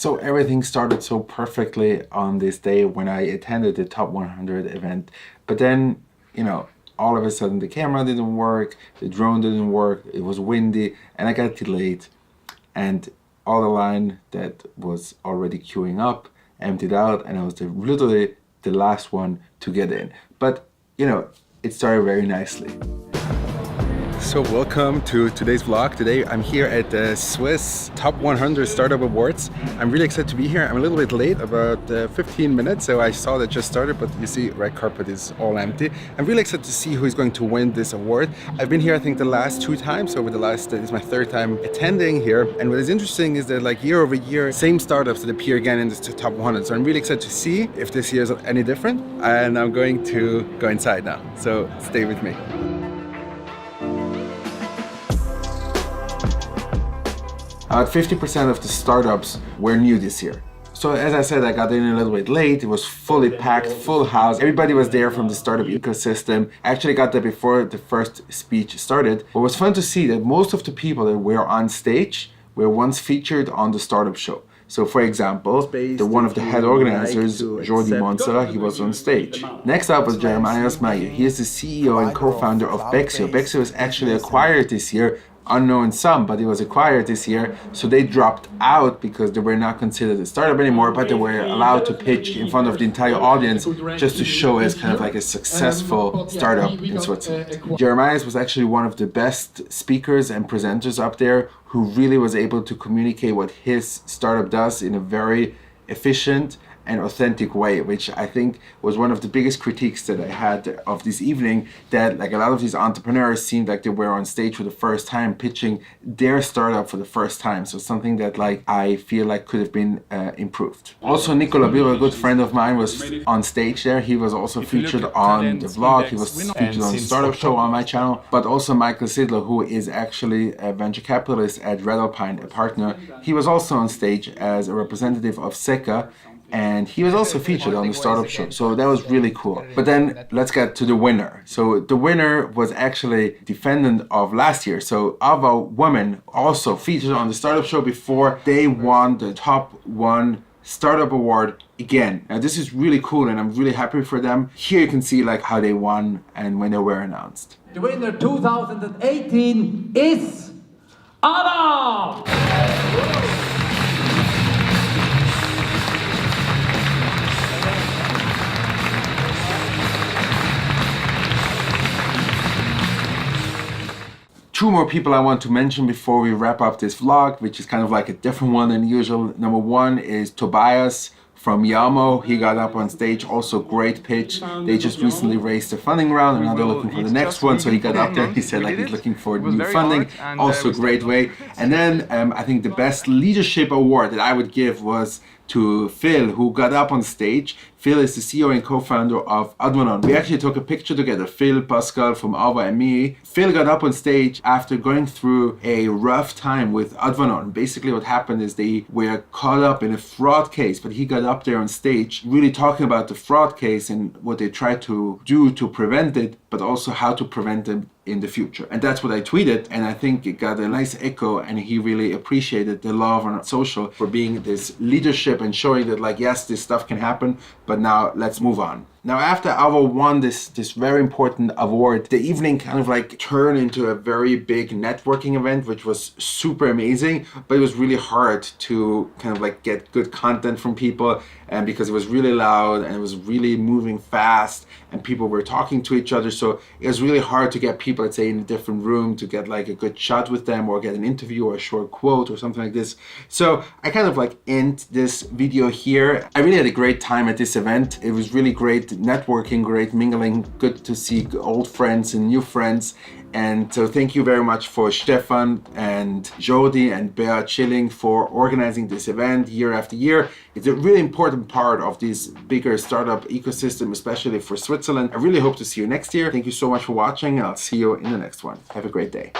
So everything started so perfectly on this day when I attended the Top 100 event. But then, all of a sudden the camera didn't work, the drone didn't work, it was windy, and I got delayed. And all the line that was already queuing up emptied out, and I was literally the last one to get in. But, it started very nicely. So welcome to today's vlog. Today I'm here at the Swiss Top 100 Startup Awards. I'm really excited to be here. I'm a little bit late, about 15 minutes, so I saw that just started, but you see red carpet is all empty. I'm really excited to see who is going to win this award. I've been here I think the last 2 times, so this is my 3rd time attending here. And what is interesting is that like year over year, same startups that appear again in this Top 100. So I'm really excited to see if this year is any different. And I'm going to go inside now, so stay with me. About 50% of the startups were new this year. So as I said, I got in a little bit late. It was fully packed, full house. Everybody was there from the startup ecosystem. I actually got there before the first speech started. But it was fun to see that most of the people that were on stage were once featured on the startup show. So for example, one of the head organizers, Jordi, he was on stage. Next up was Jeremias. He is the CEO and co-founder of Bexio. Bexio was actually acquired this year, unknown some, but it was acquired this year, so they dropped out because they were not considered a startup anymore, but they were allowed to pitch in front of the entire audience just to show as kind of like a successful startup in Switzerland. Jeremias was actually one of the best speakers and presenters up there who really was able to communicate what his startup does in a very efficient and authentic way, which I think was one of the biggest critiques that I had of this evening, that like a lot of these entrepreneurs seemed like they were on stage for the first time pitching their startup for the first time. So something that like I feel like could have been improved. Also Nicolas, a good friend of mine, was on stage there. He was also featured on the vlog. He was featured on the startup show on my channel, but also Michael Sidler, who is actually a venture capitalist at Red Alpine, a partner. He was also on stage as a representative of Seca, and he was also featured on the startup show, so that was really cool. But then let's get to the winner. So the winner was actually defendant of last year. So Ava woman also featured on the startup show before they won the Top 1 Startup Award again. Now this is really cool and I'm really happy for them. Here you can see like how they won and when they were announced. The winner 2018 is Ava! 2 more people I want to mention before we wrap up this vlog, which is kind of like a different one than usual. Number 1 is Tobias from Yamo. He got up on stage, also great pitch. They just recently raised a funding round and now they're looking for the next one. So he got up there, he said like he's looking for new funding, also great way. And then I think the best leadership award that I would give was to Phil, who got up on stage. Phil is the CEO and co-founder of Advanon. We actually took a picture together, Phil, Pascal from Ava and me. Phil got up on stage after going through a rough time with Advanon. Basically what happened is they were caught up in a fraud case, but he got up there on stage really talking about the fraud case and what they tried to do to prevent it, but also how to prevent it in the future. And that's what I tweeted, and I think it got a nice echo, and he really appreciated the love on social for being this leadership and showing that like, yes, this stuff can happen, but now let's move on. Now after Ava won this very important award, the evening kind of like turned into a very big networking event, which was super amazing, but it was really hard to kind of like get good content from people, and because it was really loud and it was really moving fast and people were talking to each other, so it was really hard to get people, let's say, in a different room to get like a good shot with them or get an interview or a short quote or something like this. So I kind of like end this video here. I really had a great time at this event. It was really great networking, great mingling, good to see old friends and new friends. And so thank you very much for Stefan and Jordi and Bea Chilling for organizing this event year after year. It's a really important part of this bigger startup ecosystem, especially for Switzerland. I really hope to see you next year. Thank you so much for watching. I'll see you in the next one. Have a great day.